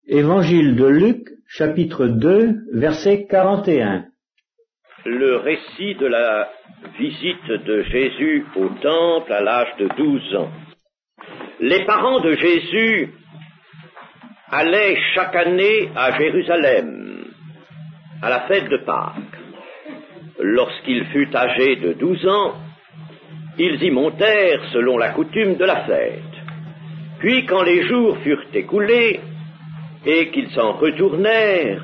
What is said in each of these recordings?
Évangile de Luc, chapitre 2, verset 41. Le récit de la visite de Jésus au temple à l'âge de 12 ans. Les parents de Jésus allaient chaque année à Jérusalem, à la fête de Pâques. Lorsqu'il fut âgé de 12 ans, ils y montèrent selon la coutume de la fête. Puis quand les jours furent écoulés, et qu'ils s'en retournèrent,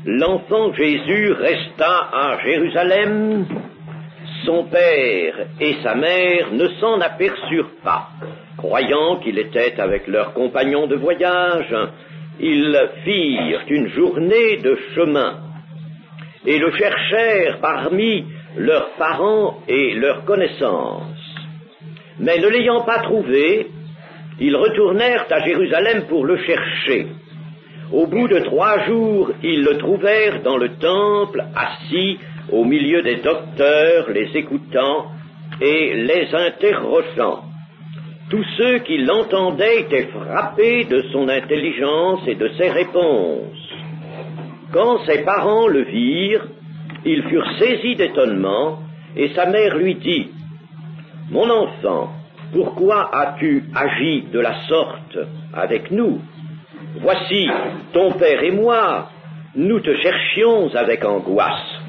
l'enfant Jésus resta à Jérusalem. Son père et sa mère ne s'en aperçurent pas. Croyant qu'il était avec leurs compagnons de voyage, ils firent une journée de chemin et le cherchèrent parmi leurs parents et leurs connaissances. Mais ne l'ayant pas trouvé, ils retournèrent à Jérusalem pour le chercher. Au bout de 3 jours, ils le trouvèrent dans le temple, assis au milieu des docteurs, les écoutant et les interrogeant. Tous ceux qui l'entendaient étaient frappés de son intelligence et de ses réponses. Quand ses parents le virent, ils furent saisis d'étonnement, et sa mère lui dit : « Mon enfant, pourquoi as-tu agi de la sorte avec nous ? Voici, ton père et moi, nous te cherchions avec angoisse. »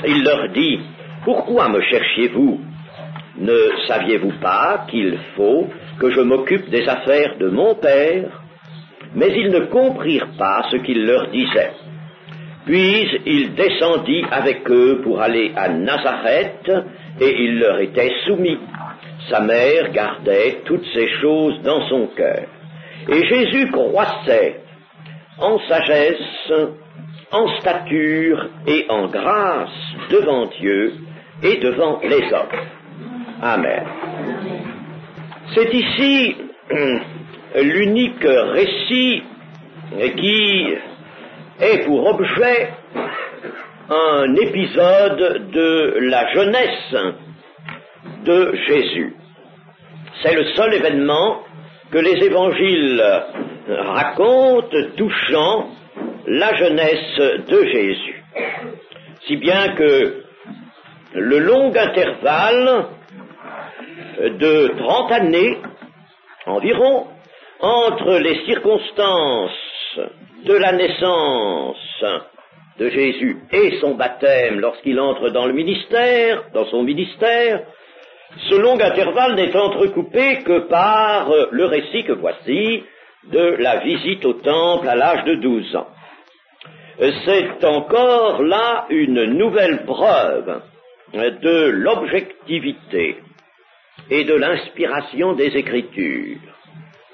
Il leur dit : « Pourquoi me cherchiez-vous ? Ne saviez-vous pas qu'il faut que je m'occupe des affaires de mon père ? » Mais ils ne comprirent pas ce qu'il leur disait. Puis il descendit avec eux pour aller à Nazareth, et il leur était soumis. Sa mère gardait toutes ces choses dans son cœur. Et Jésus croissait en sagesse, en stature et en grâce devant Dieu et devant les hommes. Amen. C'est ici l'unique récit qui est pour objet un épisode de la jeunesse de Jésus. C'est le seul événement que les évangiles racontent touchant la jeunesse de Jésus. Si bien que le long intervalle de 30 années environ entre les circonstances de la naissance de Jésus et son baptême lorsqu'il entre dans son ministère, ce long intervalle n'est entrecoupé que par le récit que voici de la visite au temple à l'âge de 12 ans. C'est encore là une nouvelle preuve de l'objectivité et de l'inspiration des Écritures.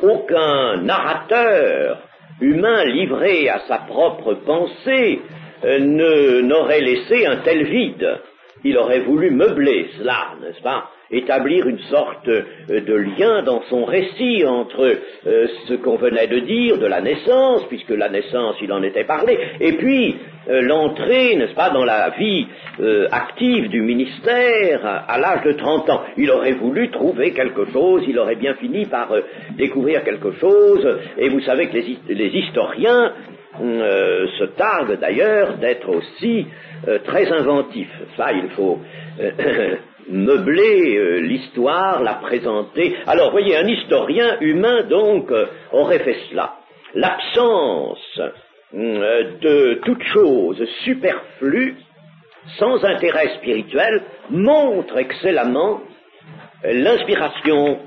Aucun narrateur humain livré à sa propre pensée n'aurait laissé un tel vide. Il aurait voulu meubler cela, n'est-ce pas ? Établir une sorte de lien dans son récit entre ce qu'on venait de dire de la naissance, puisque la naissance, il en était parlé, et puis l'entrée, n'est-ce pas, dans la vie active du ministère à l'âge de 30 ans. Il aurait voulu trouver quelque chose, il aurait bien fini par découvrir quelque chose, et vous savez que les historiens se targuent d'ailleurs d'être aussi très inventifs. Ça, il faut meubler l'histoire, la présenter. Alors, voyez, un historien humain, donc, aurait fait cela. L'absence de toute chose superflue, sans intérêt spirituel, montre excellemment l'inspiration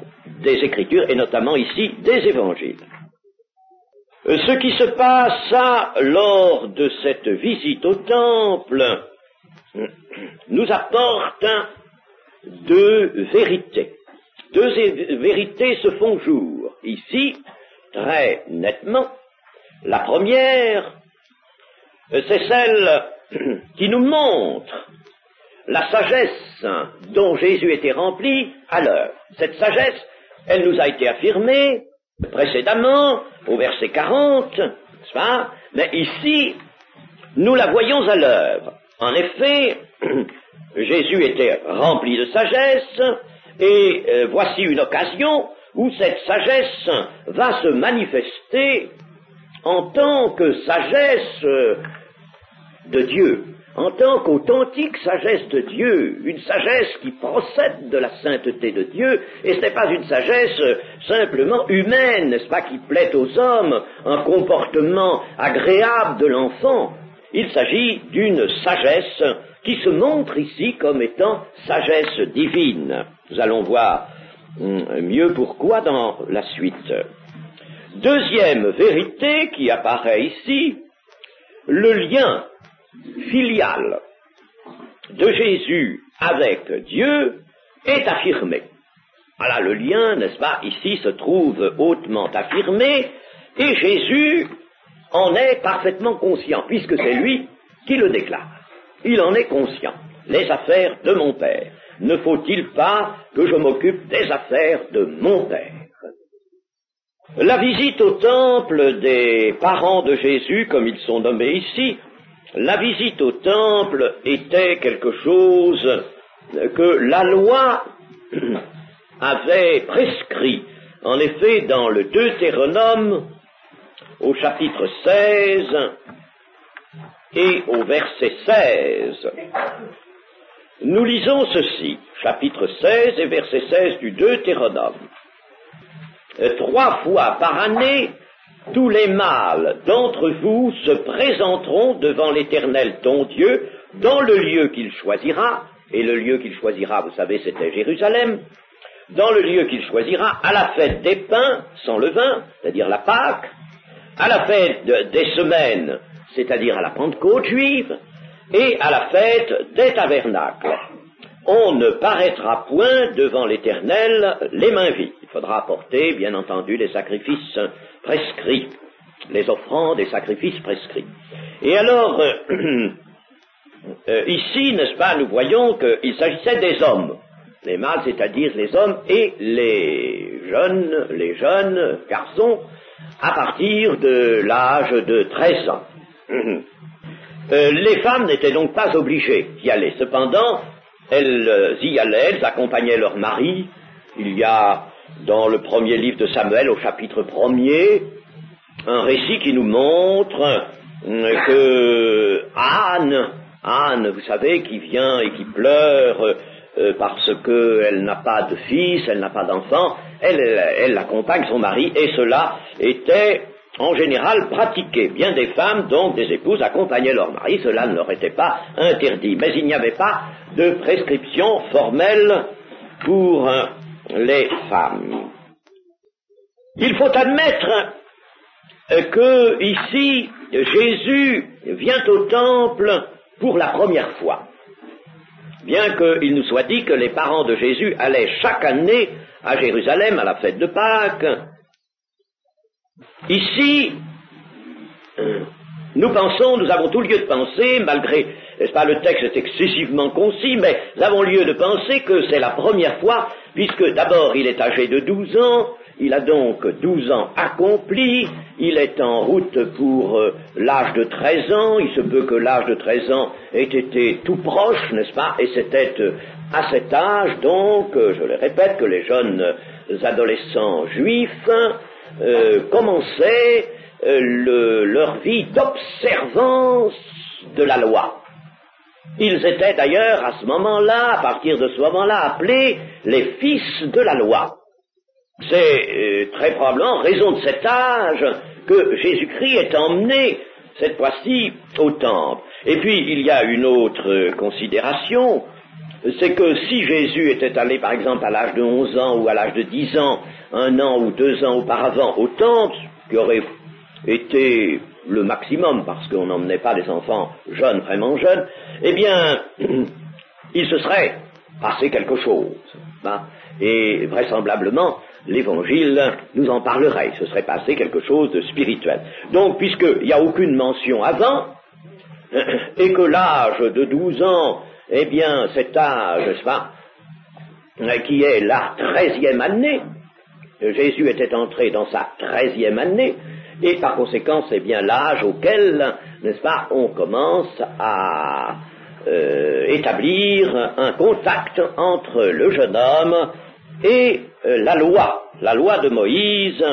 des Écritures, et notamment ici des Évangiles. Ce qui se passa lors de cette visite au temple nous apporte 2 vérités. 2 vérités se font jour ici, très nettement. La première, c'est celle qui nous montre la sagesse dont Jésus était rempli à l'heure. Cette sagesse, elle nous a été affirmée précédemment, au verset 40, n'est-ce pas ? Mais ici, nous la voyons à l'œuvre. En effet, Jésus était rempli de sagesse, et voici une occasion où cette sagesse va se manifester en tant que sagesse de Dieu, en tant qu'authentique sagesse de Dieu, une sagesse qui procède de la sainteté de Dieu, et ce n'est pas une sagesse simplement humaine, n'est-ce pas, qui plaît aux hommes, un comportement agréable de l'enfant. Il s'agit d'une sagesse qui se montre ici comme étant sagesse divine. Nous allons voir mieux pourquoi dans la suite. Deuxième vérité qui apparaît ici, le lien filial de Jésus avec Dieu est affirmé. Voilà, le lien, n'est-ce pas, ici se trouve hautement affirmé, et Jésus en est parfaitement conscient, puisque c'est lui qui le déclare. Il en est conscient. Les affaires de mon Père. Ne faut-il pas que je m'occupe des affaires de mon Père? La visite au temple des parents de Jésus, comme ils sont nommés ici, la visite au temple était quelque chose que la loi avait prescrit. En effet, dans le Deutéronome, au chapitre 16 et au verset 16, nous lisons ceci, chapitre 16 et verset 16 du Deutéronome. 3 fois par année, tous les mâles d'entre vous se présenteront devant l'Éternel ton Dieu dans le lieu qu'il choisira, et le lieu qu'il choisira, vous savez, c'était Jérusalem, dans le lieu qu'il choisira, à la fête des pains sans levain, c'est-à-dire la Pâque, à la fête des semaines, c'est-à-dire à la Pentecôte juive, et à la fête des tabernacles. On ne paraîtra point devant l'Éternel les mains vides. Il faudra apporter, bien entendu, les sacrifices prescrits, les offrandes et sacrifices prescrits. Et alors, ici, n'est-ce pas, nous voyons qu'il s'agissait des hommes, les mâles, c'est-à-dire les hommes, et les jeunes garçons, à partir de l'âge de 13 ans. Les femmes n'étaient donc pas obligées d'y aller. Cependant, elles y allaient, elles accompagnaient leur mari. Il y a dans le premier livre de Samuel, au chapitre 1er, un récit qui nous montre que Anne, vous savez, qui vient et qui pleure parce qu'elle n'a pas de fils, elle n'a pas d'enfant, elle accompagne son mari, et cela était en général pratiqué. Bien des femmes, donc des épouses, accompagnaient leur mari, cela ne leur était pas interdit, mais il n'y avait pas de prescription formelle pour les femmes. Il faut admettre que ici, Jésus vient au temple pour la première fois. Bien qu'il nous soit dit que les parents de Jésus allaient chaque année à Jérusalem à la fête de Pâques, ici, nous avons tout lieu de penser, malgré, n'est-ce pas, le texte est excessivement concis, mais nous avons lieu de penser que c'est la première fois, puisque d'abord il est âgé de 12 ans, il a donc 12 ans accomplis, il est en route pour l'âge de 13 ans, il se peut que l'âge de 13 ans ait été tout proche, n'est-ce pas, et c'était à cet âge, donc, je le répète, que les jeunes adolescents juifs commençaient leur vie d'observance de la loi. Ils étaient d'ailleurs à ce moment-là, à partir de ce moment-là, appelés les fils de la loi. C'est très probablement en raison de cet âge que Jésus-Christ est emmené, cette fois-ci, au temple. Et puis, il y a une autre considération, c'est que si Jésus était allé, par exemple, à l'âge de 11 ans ou à l'âge de 10 ans, 1 an ou 2 ans auparavant au temple, ce qui aurait été le maximum, parce qu'on n'emmenait pas des enfants jeunes, vraiment jeunes, eh bien, il se serait passé quelque chose. Hein, et vraisemblablement, l'Évangile nous en parlerait. Il se serait passé quelque chose de spirituel. Donc, puisqu'il n'y a aucune mention avant, et que l'âge de 12 ans, eh bien, cet âge, n'est-ce pas, qui est la 13e année, Jésus était entré dans sa 13e année, et par conséquent, c'est bien l'âge auquel, n'est-ce pas, on commence à établir un contact entre le jeune homme et la loi de Moïse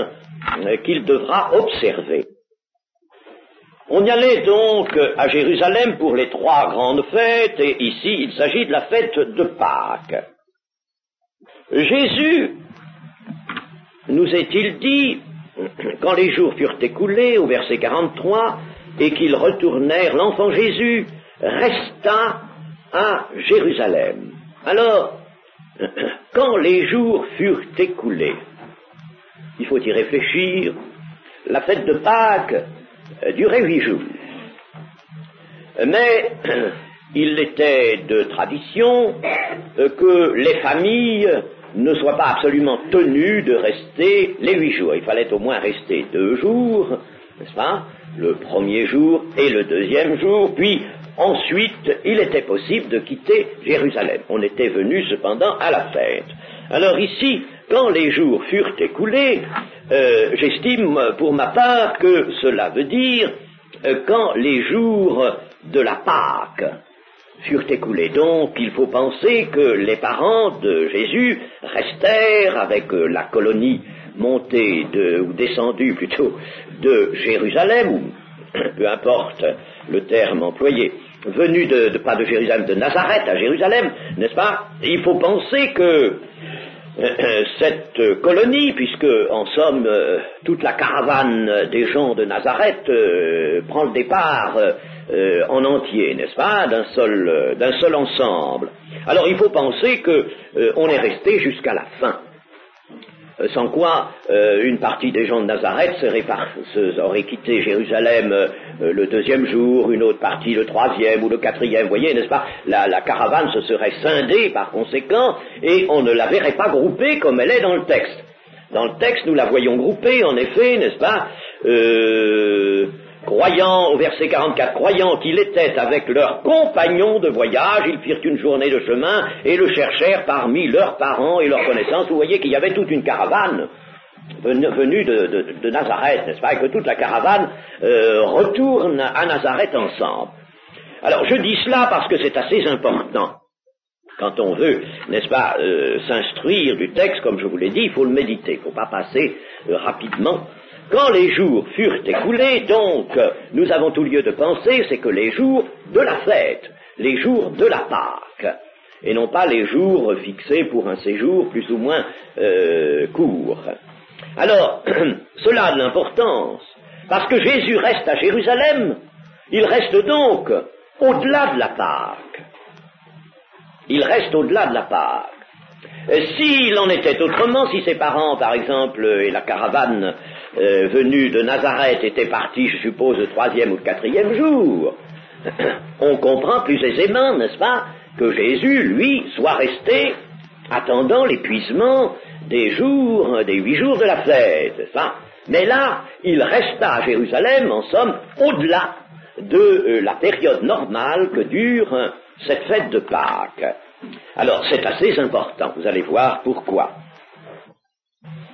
qu'il devra observer. On y allait donc à Jérusalem pour les 3 grandes fêtes, et ici il s'agit de la fête de Pâques. Jésus, nous est-il dit, quand les jours furent écoulés, au verset 43, et qu'ils retournèrent, l'enfant Jésus resta à Jérusalem. Alors, quand les jours furent écoulés, il faut y réfléchir, la fête de Pâques durait 8 jours. Mais il était de tradition que les familles ne soient pas absolument tenues de rester les 8 jours. Il fallait au moins rester 2 jours, n'est-ce pas? Le premier jour et le deuxième jour, puis ensuite il était possible de quitter Jérusalem. On était venu cependant à la fête. Alors ici, quand les jours furent écoulés, j'estime pour ma part que cela veut dire quand les jours de la Pâque furent écoulés. Donc il faut penser que les parents de Jésus restèrent avec la colonie montée ou descendue plutôt de Jérusalem, ou peu importe le terme employé, venus pas de Jérusalem, de Nazareth à Jérusalem, n'est-ce pas? Il faut penser que cette colonie, puisque en somme toute la caravane des gens de Nazareth prend le départ en entier, n'est-ce pas, d'un seul ensemble. Alors il faut penser que on est resté jusqu'à la fin. Sans quoi, une partie des gens de Nazareth aurait quitté Jérusalem le deuxième jour, une autre partie le troisième ou le quatrième, vous voyez, n'est-ce pas? La caravane se serait scindée par conséquent, et on ne la verrait pas groupée comme elle est dans le texte. Dans le texte, nous la voyons groupée, en effet, n'est-ce pas? Croyant, au verset 44, croyant qu'il était avec leurs compagnons de voyage, ils firent une journée de chemin et le cherchèrent parmi leurs parents et leurs connaissances. Vous voyez qu'il y avait toute une caravane venue de Nazareth, n'est-ce pas, et que toute la caravane retourne à Nazareth ensemble. Alors je dis cela parce que c'est assez important. Quand on veut, n'est-ce pas, s'instruire du texte, comme je vous l'ai dit, il faut le méditer, il ne faut pas passer rapidement. Quand les jours furent écoulés, donc, nous avons tout lieu de penser, c'est que les jours de la fête, les jours de la Pâque, et non pas les jours fixés pour un séjour plus ou moins court. Alors, cela a de l'importance, parce que Jésus reste à Jérusalem, il reste donc au-delà de la Pâque. Il reste au-delà de la Pâque. S'il en était autrement, si ses parents, par exemple, et la caravane venue de Nazareth était partie, je suppose, le troisième ou le quatrième jour, on comprend plus aisément, n'est-ce pas, que Jésus, lui, soit resté attendant l'épuisement des 8 jours de la fête, n'est-ce pas? Mais là, il resta à Jérusalem, en somme, au-delà de la période normale que dure cette fête de Pâques. Alors, c'est assez important, vous allez voir pourquoi.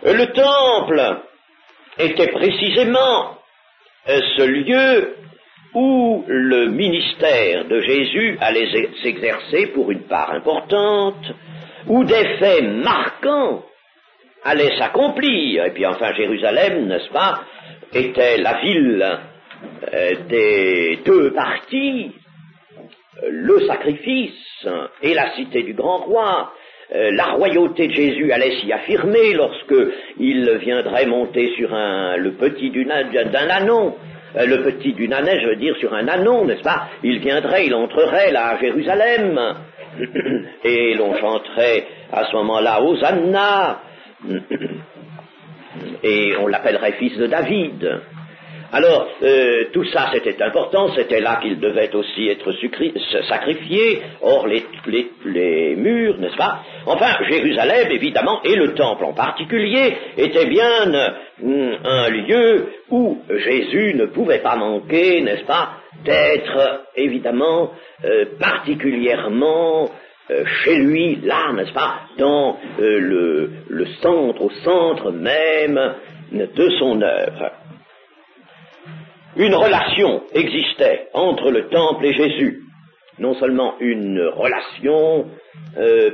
Le temple était précisément ce lieu où le ministère de Jésus allait s'exercer pour une part importante, où des faits marquants allaient s'accomplir. Et puis enfin, Jérusalem, n'est-ce pas, était la ville des 2 parties, le sacrifice et la cité du grand roi. La royauté de Jésus allait s'y affirmer lorsque il viendrait monter sur le petit d'un anon. Le petit d'une ânesse, je veux dire, sur un anon, n'est-ce pas? Il entrerait là à Jérusalem, et l'on chanterait à ce moment-là Hosanna, et on l'appellerait fils de David. Alors, tout ça c'était important, c'était là qu'il devait aussi être sacrifié, hors les murs, n'est-ce pas? Enfin, Jérusalem, évidemment, et le temple en particulier, était bien un lieu où Jésus ne pouvait pas manquer, n'est-ce pas, d'être, évidemment, particulièrement chez lui, là, n'est-ce pas, dans le centre, au centre même de son œuvre. Une relation existait entre le temple et Jésus. Non seulement une relation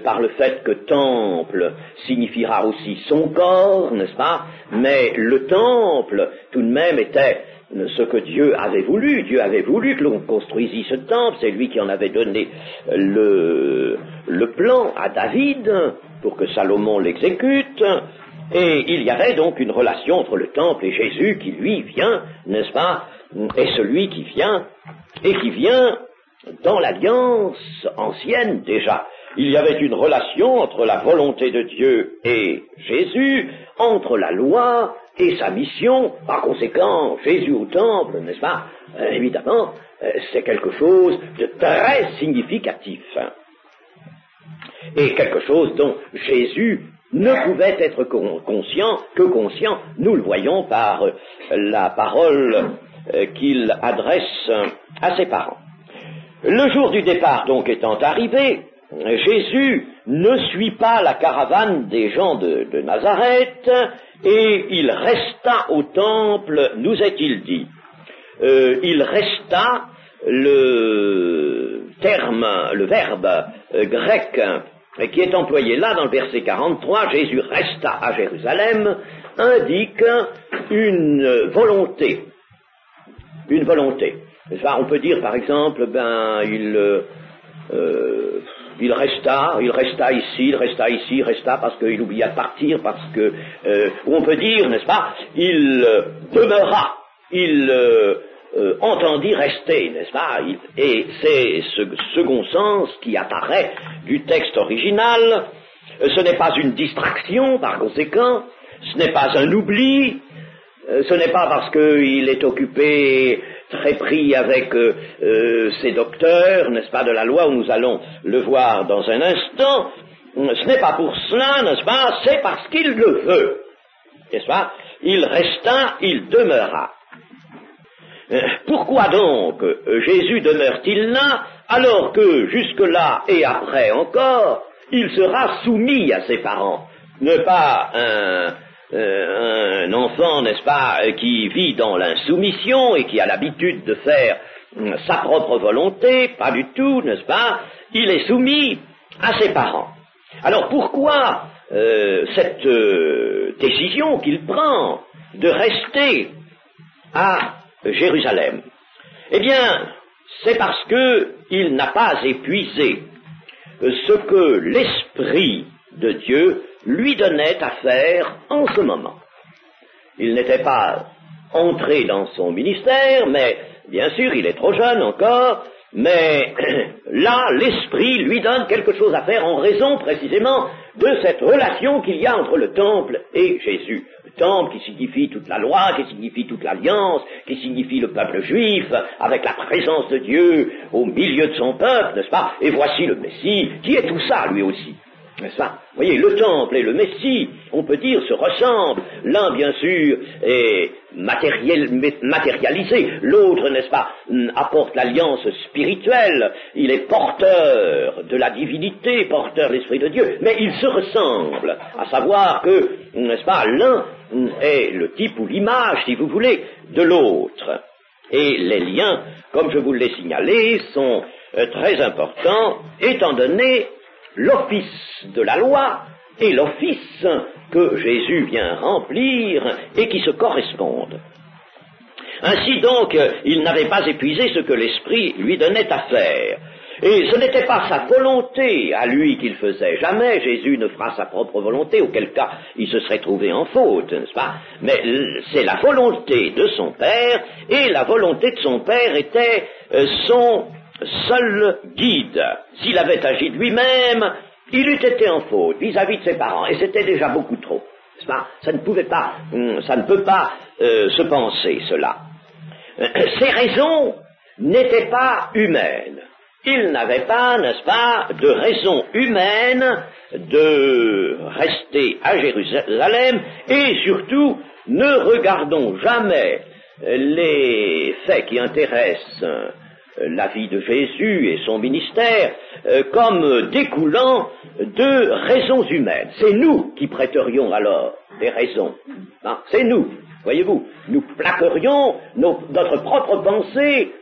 par le fait que temple signifiera aussi son corps, n'est-ce pas, mais le temple tout de même était ce que Dieu avait voulu. Dieu avait voulu que l'on construisît ce temple, c'est lui qui en avait donné le plan à David pour que Salomon l'exécute, et il y avait donc une relation entre le temple et Jésus qui lui vient, n'est-ce pas, et celui qui vient dans l'alliance ancienne déjà. Il y avait une relation entre la volonté de Dieu et Jésus, entre la loi et sa mission. Par conséquent, Jésus au temple, n'est-ce pas, évidemment, c'est quelque chose de très significatif. Et quelque chose dont Jésus ne pouvait être conscient, nous le voyons par la parole qu'il adresse à ses parents. Le jour du départ donc étant arrivé, Jésus ne suit pas la caravane des gens de Nazareth, et il resta au temple, nous est-il dit. Il resta, le verbe grec qui est employé là dans le verset 43, Jésus resta à Jérusalem, indique une volonté. Une volonté. On peut dire par exemple, il resta ici, parce qu'il oublia de partir, ou on peut dire, n'est-ce pas, il demeura, il entendit rester, n'est-ce pas, et c'est ce second sens qui apparaît du texte original. Ce n'est pas une distraction, par conséquent, ce n'est pas un oubli, ce n'est pas parce qu'il est occupé, très pris avec ses docteurs, n'est-ce pas, de la loi, où nous allons le voir dans un instant. Ce n'est pas pour cela, n'est-ce pas, c'est parce qu'il le veut, n'est-ce pas, il resta, il demeura. Pourquoi donc Jésus demeure-t-il là, alors que jusque-là et après encore, il sera soumis à ses parents, ne pas un enfant, n'est-ce pas, qui vit dans l'insoumission et qui a l'habitude de faire sa propre volonté, pas du tout, n'est-ce pas, il est soumis à ses parents. Alors pourquoi cette décision qu'il prend de rester à Jérusalem? Eh bien, c'est parce qu'il n'a pas épuisé ce que l'Esprit de Dieu lui donnait à faire en ce moment. Il n'était pas entré dans son ministère, mais bien sûr, il est trop jeune encore, mais là, l'Esprit lui donne quelque chose à faire en raison précisément de cette relation qu'il y a entre le temple et Jésus. Le temple qui signifie toute la loi, qui signifie toute l'alliance, qui signifie le peuple juif, avec la présence de Dieu au milieu de son peuple, n'est-ce pas? Et voici le Messie, qui est tout ça lui aussi. N'est-ce pas? Vous voyez, le temple et le Messie, on peut dire, se ressemblent. L'un, bien sûr, est matérialisé. L'autre, n'est-ce pas, apporte l'alliance spirituelle. Il est porteur de la divinité, porteur de l'Esprit de Dieu. Mais ils se ressemblent. À savoir que, n'est-ce pas, l'un est le type ou l'image, si vous voulez, de l'autre. Et les liens, comme je vous l'ai signalé, sont très importants, étant donné l'office de la loi et l'office que Jésus vient remplir et qui se correspondent. Ainsi donc, il n'avait pas épuisé ce que l'Esprit lui donnait à faire. Et ce n'était pas sa volonté à lui qu'il faisait. Jamais Jésus ne fera sa propre volonté, auquel cas il se serait trouvé en faute, n'est-ce pas? Mais c'est la volonté de son Père, et la volonté de son Père était son seul guide. S'il avait agi de lui-même, il eût été en faute vis-à-vis de ses parents, et c'était déjà beaucoup trop, n'est-ce pas? Ça ne peut pas se penser, cela. Ces raisons n'étaient pas humaines. Il n'avait pas, n'est-ce pas, de raison humaine de rester à Jérusalem, et surtout, ne regardons jamais les faits qui intéressent la vie de Jésus et son ministère comme découlant de raisons humaines. C'est nous qui prêterions alors des raisons. Hein, c'est nous, voyez-vous. Nous plaquerions notre propre pensée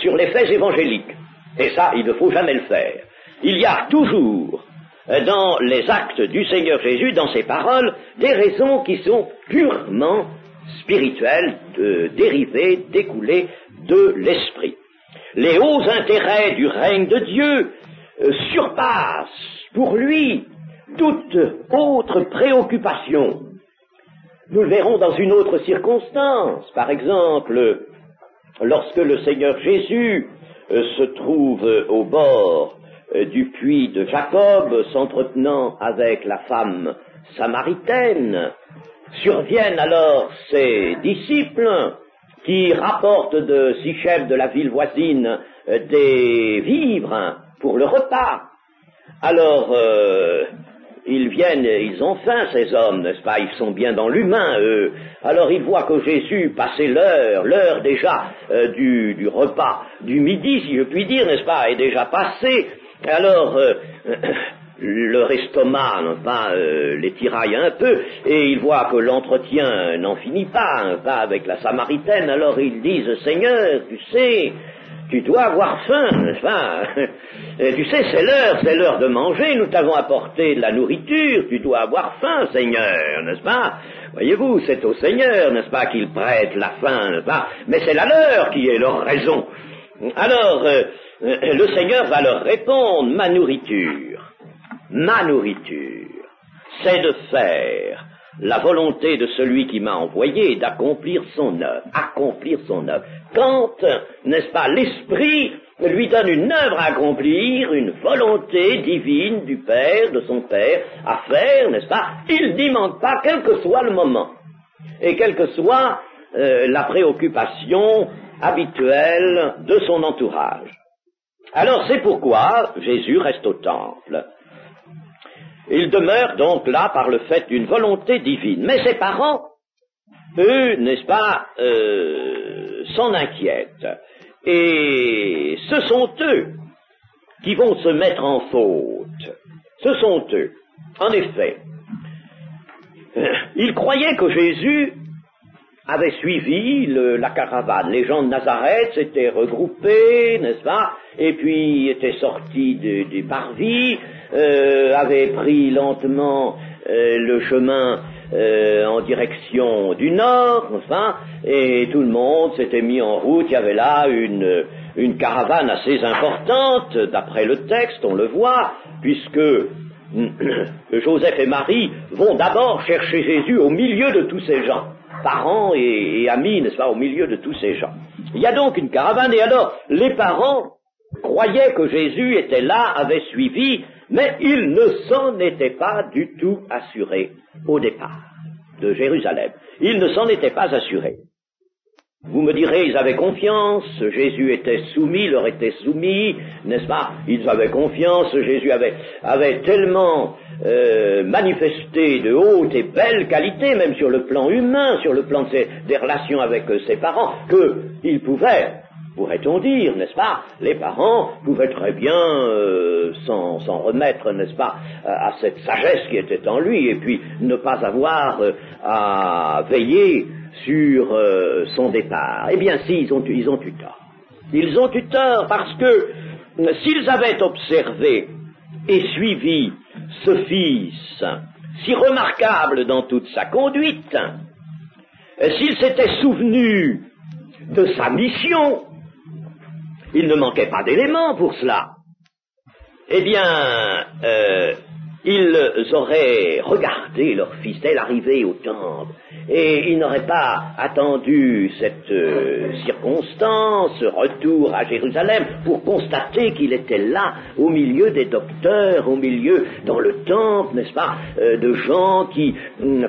sur les faits évangéliques. Et ça, il ne faut jamais le faire. Il y a toujours dans les actes du Seigneur Jésus, dans ses paroles, des raisons qui sont purement spirituel dérivé, découlé de l'esprit. Les hauts intérêts du règne de Dieu surpassent pour lui toute autre préoccupation. Nous le verrons dans une autre circonstance. Par exemple, lorsque le Seigneur Jésus se trouve au bord du puits de Jacob, s'entretenant avec la femme samaritaine, surviennent alors ses disciples qui rapportent de Sichem, de la ville voisine, des vivres pour le repas. Alors, ils viennent, ils ont faim, ces hommes, n'est-ce pas? Ils sont bien dans l'humain, eux. Alors ils voient que Jésus passait l'heure déjà du repas du midi, si je puis dire, n'est-ce pas, est déjà passée. Alors, leur estomac, n'est-ce pas, les tiraille un peu, et ils voient que l'entretien n'en finit pas, pas avec la Samaritaine. Alors ils disent, Seigneur, tu sais, tu dois avoir faim, n'est-ce pas? Tu sais, c'est l'heure de manger, nous t'avons apporté de la nourriture, tu dois avoir faim, Seigneur, n'est-ce pas? Voyez-vous, c'est au Seigneur, n'est-ce pas, qu'il prête la faim, n'est-ce pas? Mais c'est la leur qui est leur raison. Alors, le Seigneur va leur répondre, ma nourriture, c'est de faire la volonté de celui qui m'a envoyé, d'accomplir son œuvre, Quand, n'est-ce pas, l'Esprit lui donne une œuvre à accomplir, une volonté divine du Père, de son Père, à faire, n'est-ce pas, il n'y manque pas, quel que soit le moment, et quelle que soit la préoccupation habituelle de son entourage. Alors c'est pourquoi Jésus reste au temple. Il demeure donc là par le fait d'une volonté divine. Mais ses parents, eux, n'est-ce pas, s'en inquiètent. Et ce sont eux qui vont se mettre en faute. Ce sont eux. En effet, ils croyaient que Jésus avait suivi la caravane. Les gens de Nazareth s'étaient regroupés, n'est-ce pas, et puis étaient sortis du parvis, avaient pris lentement le chemin en direction du nord, enfin, et tout le monde s'était mis en route. Il y avait là une caravane assez importante, d'après le texte, on le voit, puisque Joseph et Marie vont d'abord chercher Jésus au milieu de tous ces gens, parents et amis, n'est-ce pas, au milieu de tous ces gens. Il y a donc une caravane, et alors les parents croyaient que Jésus était là, avait suivi, mais ils ne s'en étaient pas du tout assurés au départ de Jérusalem. Ils ne s'en étaient pas assurés. Vous me direz, ils avaient confiance, Jésus était soumis, leur était soumis, n'est-ce pas? Ils avaient confiance, Jésus avait tellement manifesté de hautes et belles qualités, même sur le plan humain, sur le plan des relations avec ses parents, qu'ils pouvaient, pourrait-on dire, n'est-ce pas, les parents pouvaient très bien s'en remettre, n'est-ce pas, à cette sagesse qui était en lui, et puis ne pas avoir à veiller sur son départ. Eh bien si, ils ont eu tort. Ils ont eu tort parce que s'ils avaient observé et suivi ce fils si remarquable dans toute sa conduite, s'ils s'étaient souvenus de sa mission, il ne manquait pas d'éléments pour cela. Eh bien, ils auraient regardé leur fils dès l'arrivée au temple, et ils n'auraient pas attendu cette circonstance, ce retour à Jérusalem, pour constater qu'il était là, au milieu des docteurs, au milieu, dans le temple, n'est-ce pas, de gens qui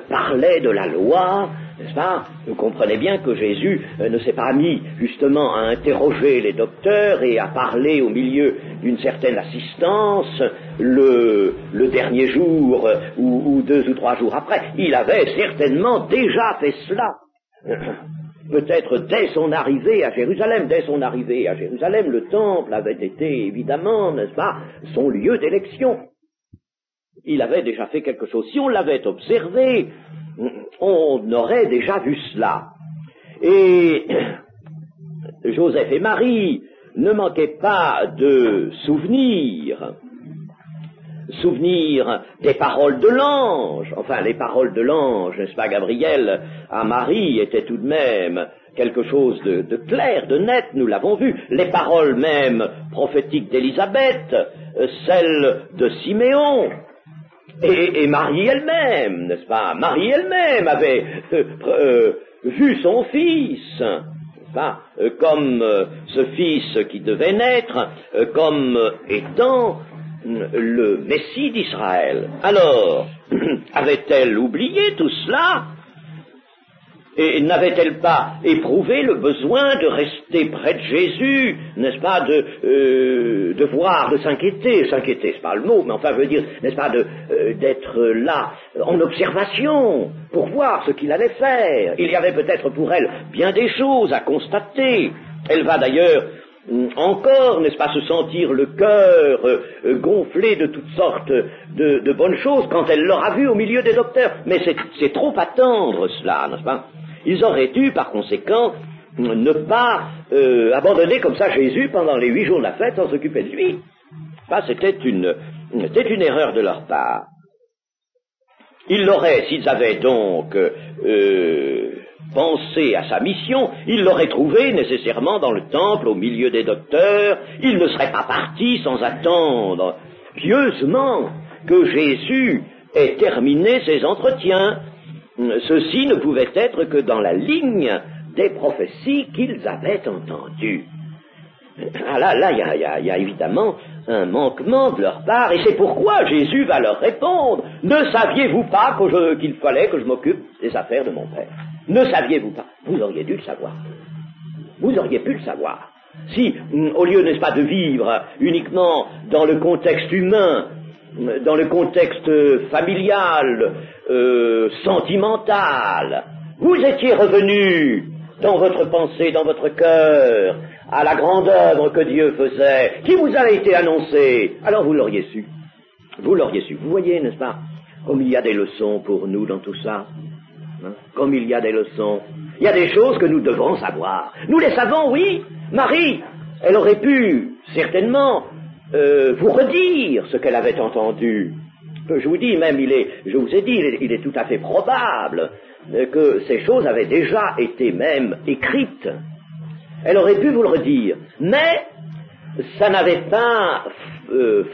parlaient de la loi, n'est-ce pas? Vous comprenez bien que Jésus ne s'est pas mis justement à interroger les docteurs et à parler au milieu d'une certaine assistance le dernier jour ou 2 ou 3 jours après. Il avait certainement déjà fait cela. Peut-être dès son arrivée à Jérusalem. Dès son arrivée à Jérusalem, le temple avait été évidemment, n'est-ce pas, son lieu d'élection. Il avait déjà fait quelque chose. Si on l'avait observé, on aurait déjà vu cela. Et Joseph et Marie ne manquaient pas de souvenirs souvenir des paroles de l'ange. Enfin, les paroles de l'ange, n'est-ce pas, Gabriel, à Marie, étaient tout de même quelque chose de clair, de net, nous l'avons vu. Les paroles même prophétiques d'Élisabeth, celles de Siméon, et Marie elle-même, n'est-ce pas? Marie elle-même avait vu son fils, comme ce fils qui devait naître, comme étant le Messie d'Israël. Alors, avait-elle oublié tout cela? Et n'avait-elle pas éprouvé le besoin de rester près de Jésus, n'est-ce pas, de voir, de s'inquiéter, c'est pas le mot, mais enfin, je veux dire, n'est-ce pas, d'être là, en observation, pour voir ce qu'il allait faire. Il y avait peut-être pour elle bien des choses à constater. Elle va d'ailleurs encore, n'est-ce pas, se sentir le cœur gonflé de toutes sortes de bonnes choses quand elle l'aura vu au milieu des docteurs. Mais c'est trop attendre cela, n'est-ce pas? Ils auraient dû, par conséquent, ne pas abandonner comme ça Jésus pendant les 8 jours de la fête sans s'occuper de lui. C'était une erreur de leur part. Ils l'auraient, s'ils avaient donc pensé à sa mission, ils l'auraient trouvé nécessairement dans le temple, au milieu des docteurs. Ils ne seraient pas partis sans attendre pieusement que Jésus ait terminé ses entretiens. Ceci ne pouvait être que dans la ligne des prophéties qu'ils avaient entendues. Là, il y a évidemment un manquement de leur part, et c'est pourquoi Jésus va leur répondre. Ne saviez-vous pas qu'il fallait que je m'occupe des affaires de mon Père? Ne saviez-vous pas? Vous auriez dû le savoir. Vous auriez pu le savoir. Si, au lieu, n'est-ce pas, de vivre uniquement dans le contexte humain, dans le contexte familial, sentimental, vous étiez revenu dans votre pensée, dans votre cœur, à la grande œuvre que Dieu faisait, qui vous a été annoncée, alors vous l'auriez su. Vous l'auriez su. Vous voyez, n'est-ce pas, comme il y a des leçons pour nous dans tout ça. Comme il y a des leçons. Il y a des choses que nous devons savoir. Nous les savons, oui. Marie, elle aurait pu, certainement, vous redire ce qu'elle avait entendu. Je vous dis même, je vous ai dit, il est tout à fait probable que ces choses avaient déjà été même écrites. Elle aurait pu vous le redire, mais ça n'avait pas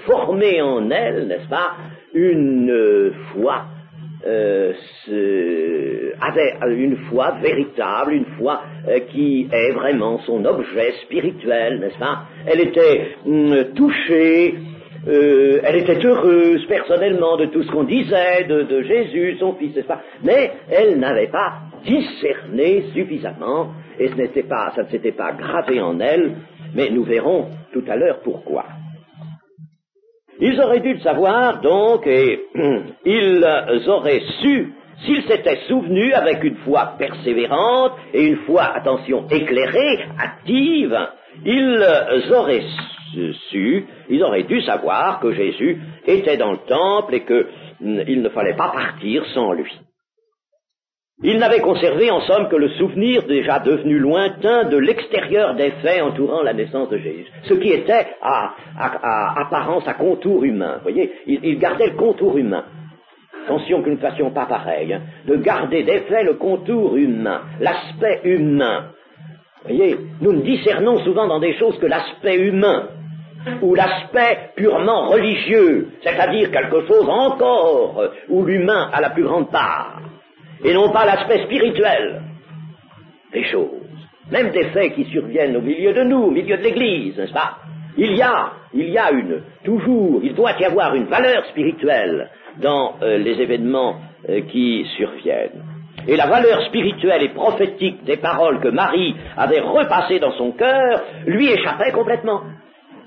formé en elle, n'est-ce pas, une foi, avait une foi véritable, une foi qui est vraiment son objet spirituel, n'est-ce pas? Elle était touchée, elle était heureuse personnellement de tout ce qu'on disait de Jésus, son fils, n'est-ce pas? Mais elle n'avait pas discerné suffisamment, et ça ne s'était pas gravé en elle, mais nous verrons tout à l'heure pourquoi. Ils auraient dû le savoir, donc, et ils auraient su, s'ils s'étaient souvenus avec une foi persévérante et une foi, attention, éclairée, active, ils auraient dû savoir que Jésus était dans le temple et qu'il ne fallait pas partir sans lui. Ils n'avaient conservé en somme que le souvenir déjà devenu lointain de l'extérieur des faits entourant la naissance de Jésus, ce qui était à apparence, à contour humain. Vous voyez, ils gardaient le contour humain. Attention que nous ne fassions pas pareil, de garder des faits le contour humain, l'aspect humain. Vous voyez, nous ne discernons souvent dans des choses que l'aspect humain, ou l'aspect purement religieux, c'est-à-dire quelque chose encore où l'humain a la plus grande part. Et non pas l'aspect spirituel des choses, même des faits qui surviennent au milieu de nous, au milieu de l'Église, n'est-ce pas? Il doit y avoir une valeur spirituelle dans les événements qui surviennent. Et la valeur spirituelle et prophétique des paroles que Marie avait repassées dans son cœur lui échappait complètement.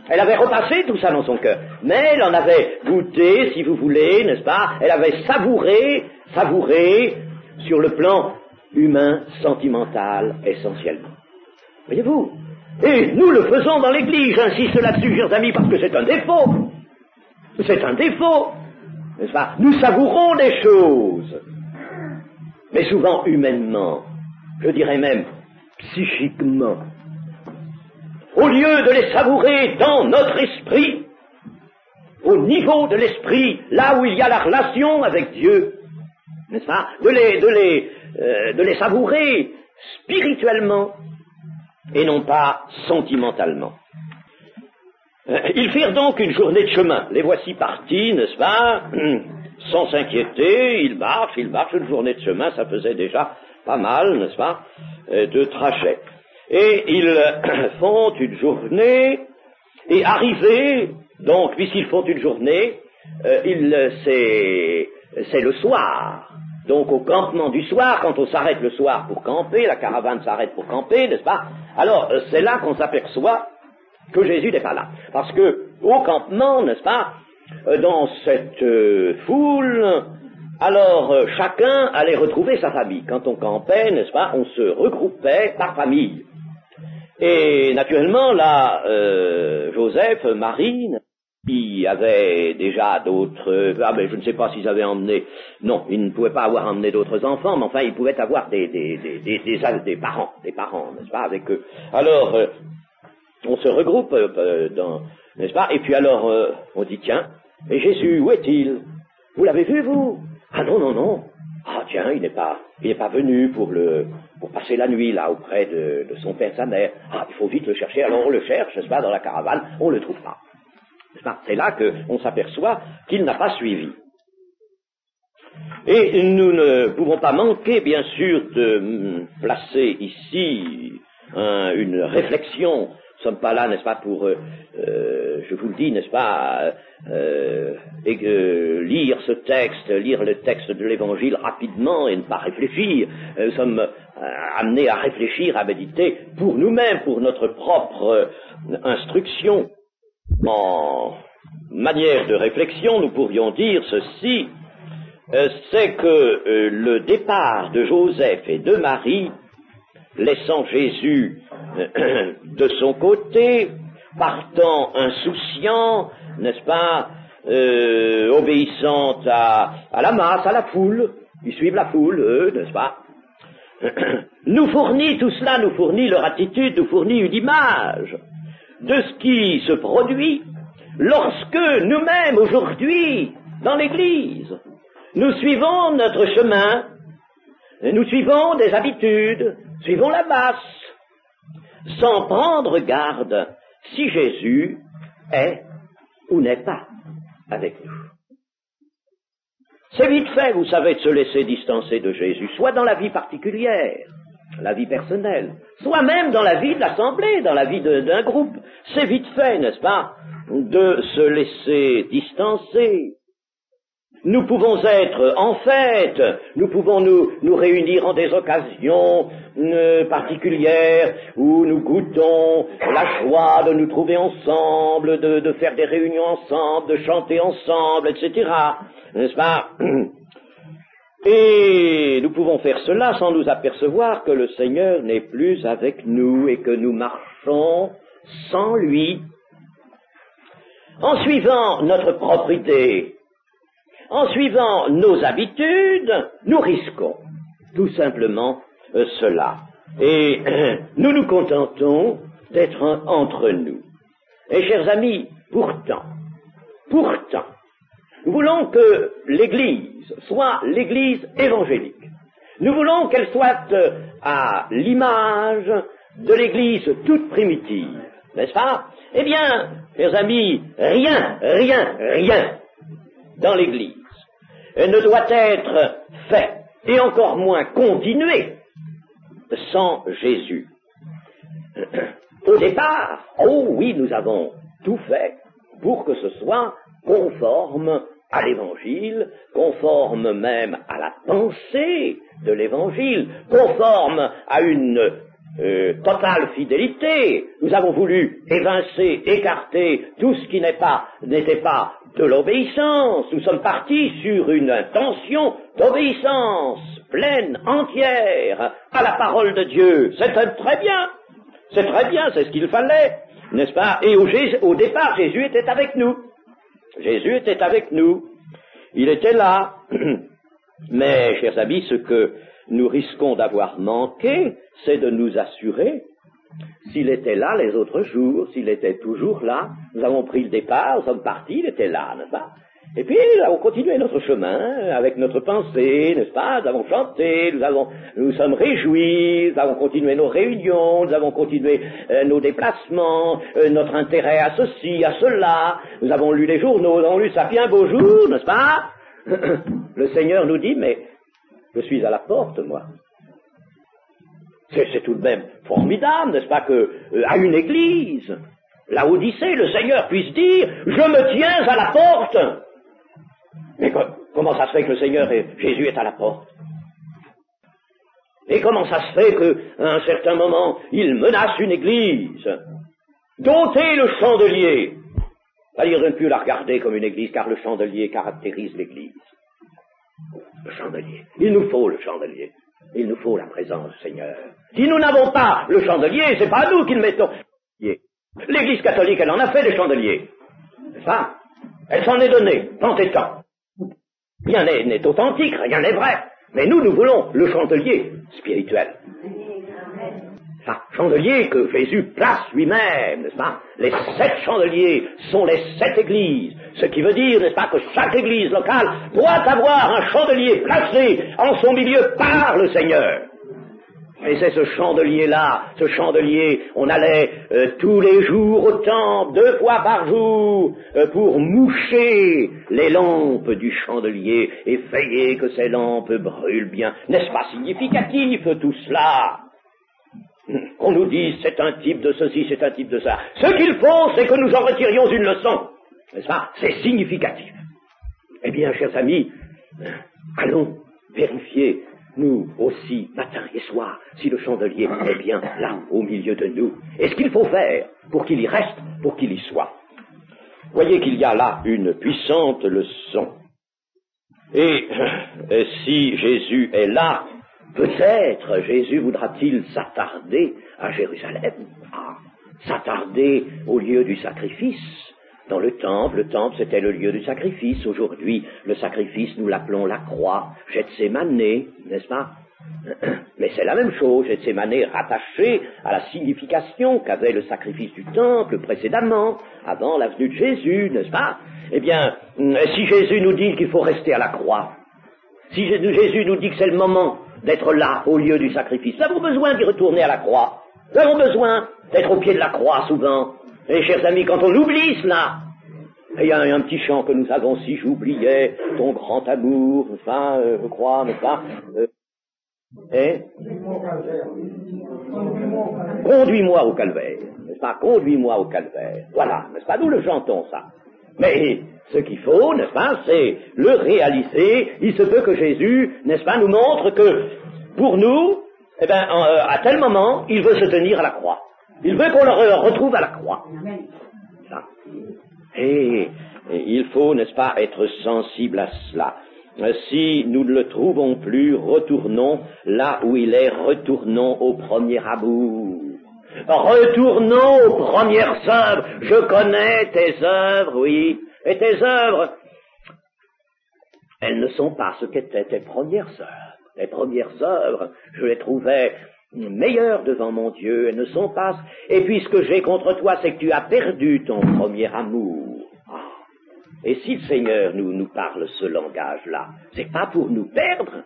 Elle avait repassé tout ça dans son cœur, mais elle en avait goûté, si vous voulez, n'est-ce pas? Elle avait savouré sur le plan humain, sentimental, essentiellement. Voyez-vous? Et nous le faisons dans l'Église, j'insiste là-dessus, chers amis, parce que c'est un défaut. C'est un défaut, n'est-ce pas? Nous savourons des choses, mais souvent humainement, je dirais même psychiquement. Au lieu de les savourer dans notre esprit, au au niveau de l'esprit, là où il y a la relation avec Dieu, n'est-ce pas, de les savourer spirituellement et non pas sentimentalement. Ils firent donc une journée de chemin. Les voici partis, n'est-ce pas, sans s'inquiéter, ils marchent une journée de chemin, ça faisait déjà pas mal, n'est-ce pas, de trajet. Et ils font une journée, et arrivés, donc, puisqu'ils font une journée, c'est le soir. Donc, au campement du soir, quand on s'arrête le soir pour camper, la caravane s'arrête pour camper, n'est-ce pas? Alors, c'est là qu'on s'aperçoit que Jésus n'est pas là. Parce que, au campement, n'est-ce pas, dans cette foule, alors chacun allait retrouver sa famille. Quand on campait, n'est-ce pas, on se regroupait par famille. Et naturellement, là, Joseph, Marie, qui avaient déjà d'autres... mais je ne sais pas s'ils avaient emmené... Non, ils ne pouvaient pas avoir emmené d'autres enfants, mais enfin, ils pouvaient avoir des parents, n'est-ce pas, avec eux. Alors, on se regroupe n'est-ce pas, et puis alors, on dit, tiens, et Jésus, où est-il? Vous l'avez vu, vous? Ah non. Ah tiens, il n'est pas venu pour passer la nuit, là, auprès de son père et sa mère. Ah, il faut vite le chercher, alors on le cherche, n'est-ce pas, dans la caravane, on le trouve pas. C'est là qu'on s'aperçoit qu'il n'a pas suivi. Et nous ne pouvons pas manquer, bien sûr, de placer ici une réflexion. Nous ne sommes pas là, n'est-ce pas, pour, je vous le dis, n'est-ce pas, lire ce texte, lire le texte de l'Évangile rapidement et ne pas réfléchir. Nous sommes amenés à réfléchir, à méditer pour nous-mêmes, pour notre propre instruction. En manière de réflexion, nous pourrions dire ceci, c'est que le départ de Joseph et de Marie, laissant Jésus de son côté, partant insouciant, n'est-ce pas, obéissant à la masse, à la foule, ils suivent la foule, eux, n'est-ce pas, nous fournit, tout cela nous fournit leur attitude, nous fournit une image de ce qui se produit lorsque nous-mêmes, aujourd'hui, dans l'Église, nous suivons notre chemin, nous suivons des habitudes, suivons la masse, sans prendre garde si Jésus est ou n'est pas avec nous. C'est vite fait, vous savez, de se laisser distancer de Jésus, soit dans la vie particulière, la vie personnelle, soit même dans la vie de l'assemblée, dans la vie d'un groupe. C'est vite fait, n'est-ce pas, de se laisser distancer. Nous pouvons être en fête, nous pouvons nous réunir en des occasions particulières où nous goûtons la joie de nous trouver ensemble, de faire des réunions ensemble, de chanter ensemble, etc. N'est-ce pas? Et nous pouvons faire cela sans nous apercevoir que le Seigneur n'est plus avec nous et que nous marchons sans lui. En suivant notre propre idée, en suivant nos habitudes, nous risquons tout simplement cela. Et nous nous contentons d'être entre nous. Et chers amis, pourtant, nous voulons que l'Église soit l'Église évangélique. Nous voulons qu'elle soit à l'image de l'Église toute primitive, n'est-ce pas? Eh bien, chers amis, rien dans l'Église ne doit être fait, et encore moins continué, sans Jésus. Au départ, oh oui, nous avons tout fait pour que ce soit conforme à l'Évangile, conforme même à la pensée de l'Évangile, conforme à une totale fidélité. Nous avons voulu évincer, écarter tout ce qui n'était pas de l'obéissance. Nous sommes partis sur une intention d'obéissance pleine, entière à la parole de Dieu. C'est très bien, c'est ce qu'il fallait, n'est-ce pas? Et au départ, Jésus était avec nous. Il était là. Mais, chers amis, ce que nous risquons d'avoir manqué, c'est de nous assurer S'il était là les autres jours, s'il était toujours là, nous avons pris le départ, nous sommes partis, il était là, n'est-ce pas? Et puis, nous avons continué notre chemin avec notre pensée, n'est-ce pas? Nous avons chanté, nous sommes réjouis, nous avons continué nos réunions, nous avons continué nos déplacements, notre intérêt à ceci, à cela. Nous avons lu les journaux, nous avons lu ça, puis un beau jour, n'est-ce pas? Le Seigneur nous dit, mais je suis à la porte, moi. C'est tout de même formidable, n'est-ce pas, que à une église, la Odyssée, le Seigneur puisse dire, je me tiens à la porte. Mais comment ça se fait que le Seigneur Jésus est à la porte? Et comment ça se fait qu'à un certain moment, il menace une église, d'ôter le chandelier, c'est-à-dire de ne plus la regarder comme une église, car le chandelier caractérise l'église. Le chandelier. Il nous faut le chandelier. Il nous faut la présence du Seigneur. Si nous n'avons pas le chandelier, c'est pas nous qui le mettons. L'église catholique, elle en a fait des chandeliers. C'est ça? Elle s'en est donnée, tant et tant. Rien n'est authentique, rien n'est vrai. Mais nous voulons le chandelier spirituel. Ça, chandelier que Jésus place lui-même, n'est-ce pas? Les 7 chandeliers sont les 7 églises. Ce qui veut dire, n'est-ce pas, que chaque église locale doit avoir un chandelier placé en son milieu par le Seigneur. Et c'est ce chandelier-là, on allait tous les jours au temple, 2 fois par jour, pour moucher les lampes du chandelier et veiller que ces lampes brûlent bien. N'est-ce pas significatif tout cela? On nous dit c'est un type de ceci, c'est un type de ça. Ce qu'il faut, c'est que nous en retirions une leçon. N'est-ce pas? C'est significatif. Eh bien, chers amis, allons vérifier, nous aussi, matin et soir, si le chandelier est bien là, au milieu de nous. Et ce qu'il faut faire pour qu'il y reste, pour qu'il y soit. Voyez qu'il y a là une puissante leçon. Et si Jésus est là, peut-être Jésus voudra-t-il s'attarder à Jérusalem, s'attarder au lieu du sacrifice. Dans le temple c'était le lieu du sacrifice. Aujourd'hui, le sacrifice, nous l'appelons la croix, Gethsémane, n'est-ce pas? Mais c'est la même chose, Gethsémane rattaché à la signification qu'avait le sacrifice du temple précédemment, avant la venue de Jésus, n'est-ce pas? Eh bien, si Jésus nous dit qu'il faut rester à la croix, si Jésus nous dit que c'est le moment d'être là, au lieu du sacrifice, nous avons besoin d'y retourner à la croix. Nous avons besoin d'être au pied de la croix souvent. Et chers amis, quand on oublie cela, il y a un petit chant que nous avons, si j'oubliais ton grand amour, enfin, je crois, n'est-ce pas? Conduis-moi au calvaire, n'est-ce pas? Conduis-moi au calvaire. Voilà, n'est-ce pas? Nous le chantons, ça. Mais ce qu'il faut, n'est-ce pas, c'est le réaliser. Il se peut que Jésus, n'est-ce pas, nous montre que, pour nous, eh bien, à tel moment, il veut se tenir à la croix. Il veut qu'on le retrouve à la croix. Ça. Et il faut, n'est-ce pas, être sensible à cela. Si nous ne le trouvons plus, retournons là où il est, retournons au premier amour. Retournons aux premières œuvres. Je connais tes œuvres, oui. Et tes œuvres, elles ne sont pas ce qu'étaient tes premières œuvres. Les premières œuvres, je les trouvais meilleures devant mon Dieu, elles ne sont pas... Et puis ce que j'ai contre toi, c'est que tu as perdu ton premier amour. Et si le Seigneur nous parle ce langage-là, c'est pas pour nous perdre,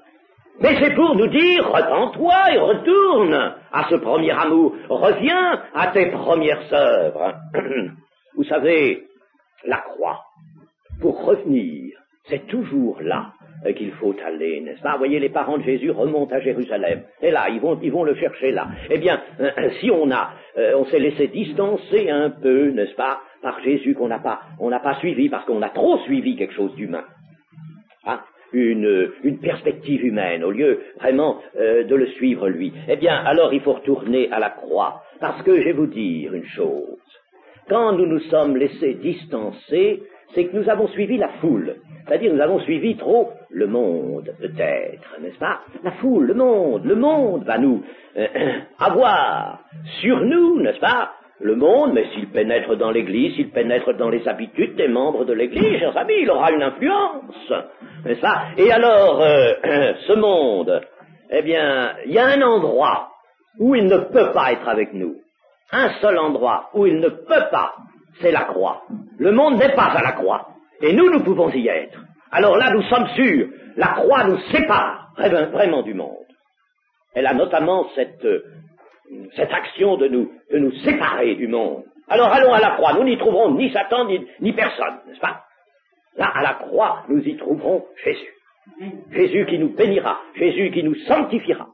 mais c'est pour nous dire, repens-toi et retourne à ce premier amour, reviens à tes premières œuvres. Vous savez, la croix, pour revenir, c'est toujours là qu'il faut aller, n'est-ce pas? Vous voyez, les parents de Jésus remontent à Jérusalem, et là, ils vont le chercher là. Eh bien, si on s'est laissé distancer un peu, n'est-ce pas, par Jésus qu'on n'a pas suivi, parce qu'on a trop suivi quelque chose d'humain, hein? Une perspective humaine, au lieu vraiment de le suivre lui. Eh bien, alors il faut retourner à la croix, parce que je vais vous dire une chose, quand nous nous sommes laissés distancer, c'est que nous avons suivi la foule, c'est-à-dire nous avons suivi trop le monde, peut-être, n'est-ce pas? La foule, le monde va nous avoir sur nous, n'est-ce pas? Le monde, mais s'il pénètre dans l'Église, s'il pénètre dans les habitudes des membres de l'Église, chers amis, il aura une influence, n'est-ce pas? Et alors, ce monde, eh bien, il y a un endroit où il ne peut pas être avec nous. un seul endroit où il ne peut pas, c'est la croix. Le monde n'est pas à la croix, et nous pouvons y être. Alors là, nous sommes sûrs, la croix nous sépare vraiment du monde. Elle a notamment cette action de nous séparer du monde. Alors allons à la croix, nous n'y trouverons ni Satan ni personne, n'est-ce pas? Là, à la croix, nous y trouverons Jésus. Jésus qui nous bénira, Jésus qui nous sanctifiera.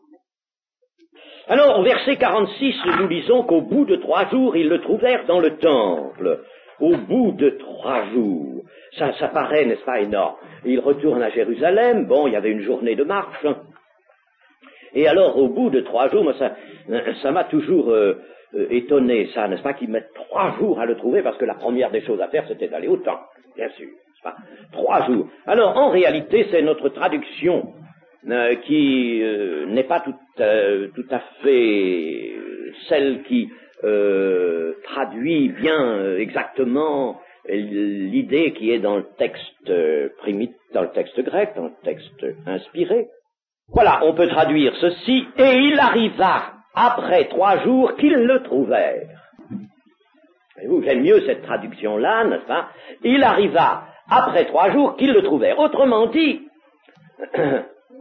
Alors, au verset 46, nous lisons qu'au bout de 3 jours, ils le trouvèrent dans le temple. Au bout de 3 jours. Ça paraît, n'est-ce pas, énorme. Il retourne à Jérusalem, bon, il y avait une journée de marche. Et alors, au bout de 3 jours, moi, ça m'a toujours étonné, ça, n'est-ce pas, qu'ils mettent 3 jours à le trouver, parce que la première des choses à faire, c'était d'aller au temple, bien sûr, n'est-ce pas. 3 jours. Alors, en réalité, c'est notre traduction qui n'est pas tout à fait celle qui traduit bien exactement l'idée qui est dans le texte dans le texte grec, dans le texte inspiré. Voilà, on peut traduire ceci, et il arriva après 3 jours qu'ils le trouvèrent. Et vous, j'aime mieux cette traduction-là, n'est-ce pas? Il arriva après 3 jours qu'ils le trouvèrent. Autrement dit,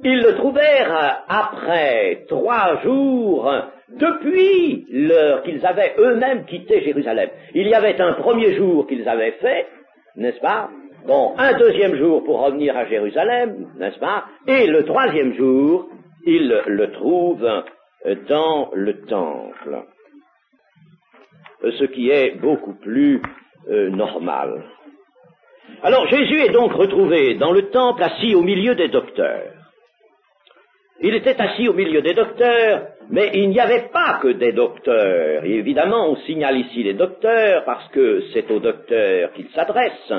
ils le trouvèrent après 3 jours depuis l'heure qu'ils avaient eux-mêmes quitté Jérusalem. Il y avait un premier jour qu'ils avaient fait, n'est-ce pas? Bon, un deuxième jour pour revenir à Jérusalem, n'est-ce pas? Et le 3e jour, ils le trouvent dans le temple. Ce qui est beaucoup plus normal. Alors Jésus est donc retrouvé dans le temple assis au milieu des docteurs. Il était assis au milieu des docteurs, mais il n'y avait pas que des docteurs. Et évidemment, on signale ici les docteurs parce que c'est aux docteurs qu'il s'adresse.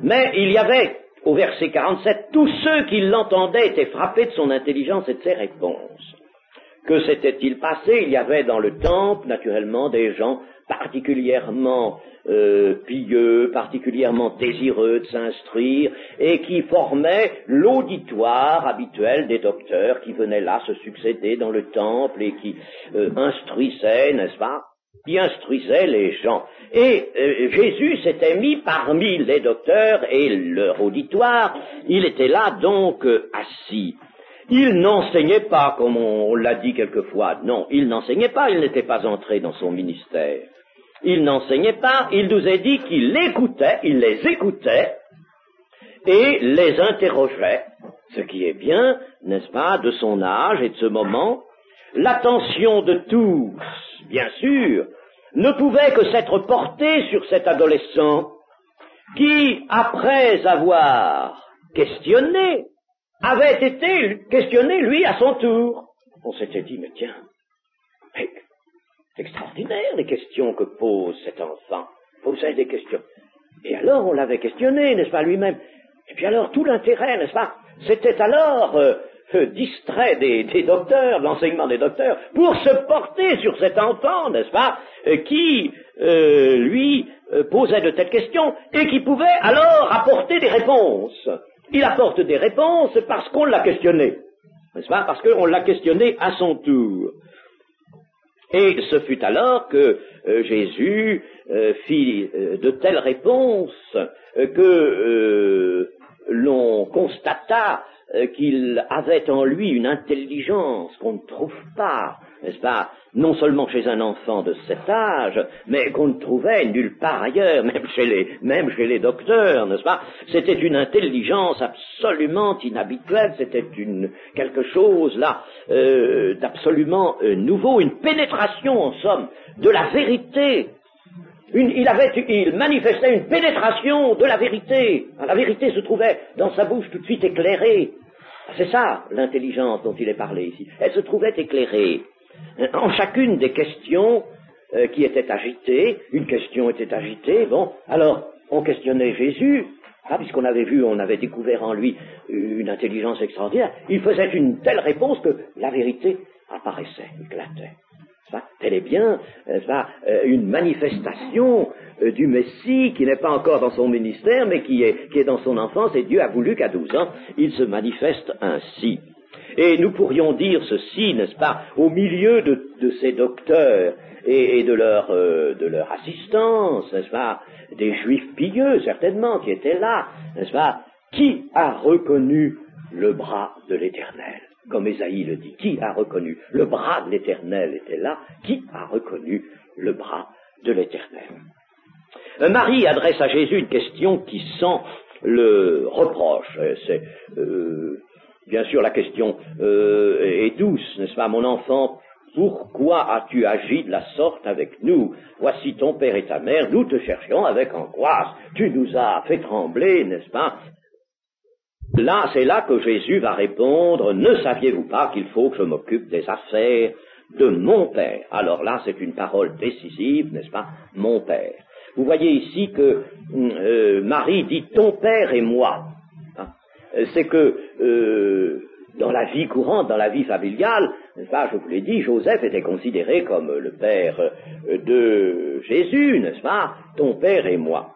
Mais il y avait, au verset 47, tous ceux qui l'entendaient étaient frappés de son intelligence et de ses réponses. Que s'était-il passé? Il y avait dans le temple, naturellement, des gens particulièrement pieux, particulièrement désireux de s'instruire, et qui formaient l'auditoire habituel des docteurs qui venaient là se succéder dans le temple et qui instruisaient, n'est-ce pas? Qui instruisaient les gens. Et Jésus s'était mis parmi les docteurs et leur auditoire. Il était là donc assis. Il n'enseignait pas, comme on l'a dit quelquefois. Non, il n'enseignait pas, il n'était pas entré dans son ministère. Il n'enseignait pas, il nous a dit qu'il écoutait, il les écoutait et les interrogeait, ce qui est bien, n'est-ce pas, de son âge et de ce moment. L'attention de tous, bien sûr, ne pouvait que s'être portée sur cet adolescent qui, après avoir questionné, avait été questionné, lui, à son tour. On s'était dit, mais tiens, c'est extraordinaire les questions que pose cet enfant. Posait des questions. Et alors, on l'avait questionné, n'est-ce pas, lui-même. Et puis alors, tout l'intérêt, n'est-ce pas, c'était alors distrait des docteurs, de l'enseignement des docteurs, pour se porter sur cet enfant, n'est-ce pas, qui, lui, posait de telles questions, et qui pouvait alors apporter des réponses. Il apporte des réponses parce qu'on l'a questionné, n'est-ce pas, parce qu'on l'a questionné à son tour. Et ce fut alors que Jésus fit de telles réponses que l'on constata qu'il avait en lui une intelligence qu'on ne trouve pas, n'est-ce pas, non seulement chez un enfant de cet âge, mais qu'on ne trouvait nulle part ailleurs, même chez les docteurs, n'est-ce pas. C'était une intelligence absolument inhabituelle, c'était quelque chose là d'absolument nouveau, une pénétration en somme de la vérité. Il manifestait une pénétration de la vérité. La vérité se trouvait dans sa bouche tout de suite éclairée. C'est ça, l'intelligence dont il est parlé ici. Elle se trouvait éclairée. En chacune des questions qui étaient agitées, une question était agitée, bon, alors on questionnait Jésus, puisqu'on avait vu, on avait découvert en lui une intelligence extraordinaire, il faisait une telle réponse que la vérité apparaissait, éclatait. Elle est bien, une manifestation du Messie qui n'est pas encore dans son ministère, mais qui est dans son enfance, et Dieu a voulu qu'à 12 ans, il se manifeste ainsi. Et nous pourrions dire ceci, n'est-ce pas, au milieu de ces docteurs et de leur assistance, n'est-ce pas, des juifs pieux, certainement, qui étaient là, n'est-ce pas, qui a reconnu le bras de l'Éternel? Comme Ésaïe le dit, qui a reconnu? Le bras de l'Éternel était là, qui a reconnu le bras de l'Éternel? Marie adresse à Jésus une question qui sent le reproche. C'est bien sûr la question est douce, n'est-ce pas, mon enfant? Pourquoi as-tu agi de la sorte avec nous? Voici ton père et ta mère, nous te cherchions avec angoisse. Tu nous as fait trembler, n'est-ce pas? Là, c'est là que Jésus va répondre, ne saviez-vous pas qu'il faut que je m'occupe des affaires de mon Père? Alors là, c'est une parole décisive, n'est-ce pas? Mon Père. Vous voyez ici que Marie dit ton Père et moi. C'est que dans la vie courante, dans la vie familiale, n'est-ce pas, je vous l'ai dit, Joseph était considéré comme le père de Jésus, n'est-ce pas? Ton Père et moi.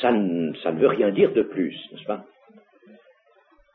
Ça ne veut rien dire de plus, n'est-ce pas?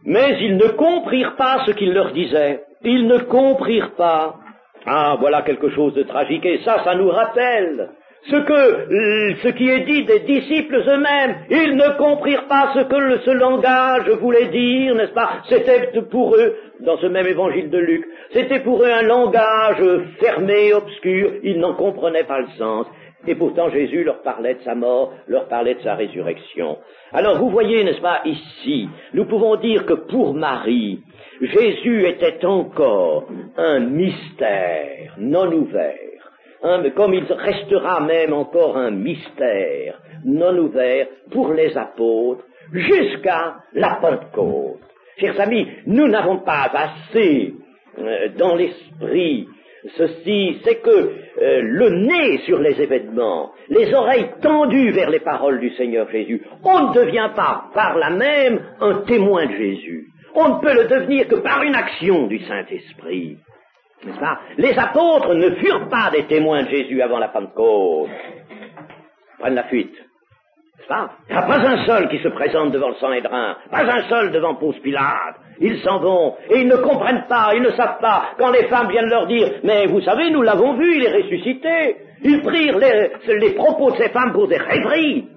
Mais ils ne comprirent pas ce qu'il leur disait. Ils ne comprirent pas. Ah, voilà quelque chose de tragique. Et ça nous rappelle ce qui est dit des disciples eux-mêmes. Ils ne comprirent pas ce que ce langage voulait dire, n'est-ce pas? C'était pour eux, dans ce même évangile de Luc, c'était pour eux un langage fermé, obscur. Ils n'en comprenaient pas le sens. Et pourtant Jésus leur parlait de sa mort, leur parlait de sa résurrection. Alors vous voyez, n'est-ce pas, ici, nous pouvons dire que pour Marie, Jésus était encore un mystère non ouvert, comme il restera même encore un mystère non ouvert pour les apôtres jusqu'à la Pentecôte. Chers amis, nous n'avons pas assez dans l'esprit ceci, c'est que le nez sur les événements, les oreilles tendues vers les paroles du Seigneur Jésus, on ne devient pas par là même un témoin de Jésus. On ne peut le devenir que par une action du Saint-Esprit. N'est-ce pas? Les apôtres ne furent pas des témoins de Jésus avant la Pentecôte. Ils prennent la fuite. N'est-ce pas? Il n'y a pas un seul qui se présente devant le Sanhédrin, pas un seul devant Ponce Pilate. Ils s'en vont, et ils ne comprennent pas, ils ne savent pas, quand les femmes viennent leur dire, mais vous savez, nous l'avons vu, il est ressuscité. Ils prirent les propos de ces femmes pour des rêveries.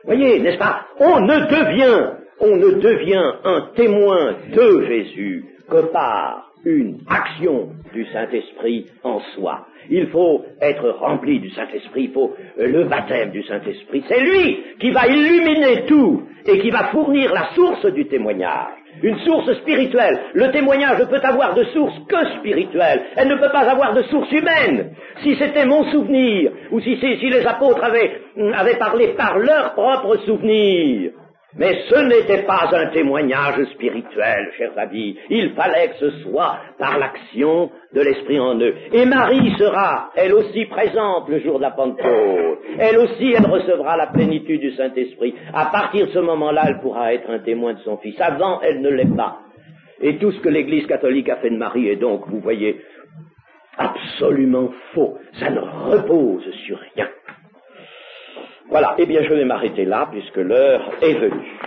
Voyez, n'est-ce pas? On ne devient un témoin de Jésus que par une action du Saint-Esprit en soi. Il faut être rempli du Saint-Esprit, il faut le baptême du Saint-Esprit. C'est lui qui va illuminer tout et qui va fournir la source du témoignage. Une source spirituelle. Le témoignage ne peut avoir de source que spirituelle. Elle ne peut pas avoir de source humaine. Si c'était mon souvenir, ou si les apôtres avaient parlé par leur propre souvenir, mais ce n'était pas un témoignage spirituel, chers amis. Il fallait que ce soit par l'action de l'Esprit en eux. Et Marie sera, elle aussi, présente le jour de la Pentecôte. Elle aussi, elle recevra la plénitude du Saint-Esprit. À partir de ce moment-là, elle pourra être un témoin de son Fils. Avant, elle ne l'est pas. Et tout ce que l'Église catholique a fait de Marie est donc, vous voyez, absolument faux. Ça ne repose sur rien. Voilà, eh bien je vais m'arrêter là puisque l'heure est venue.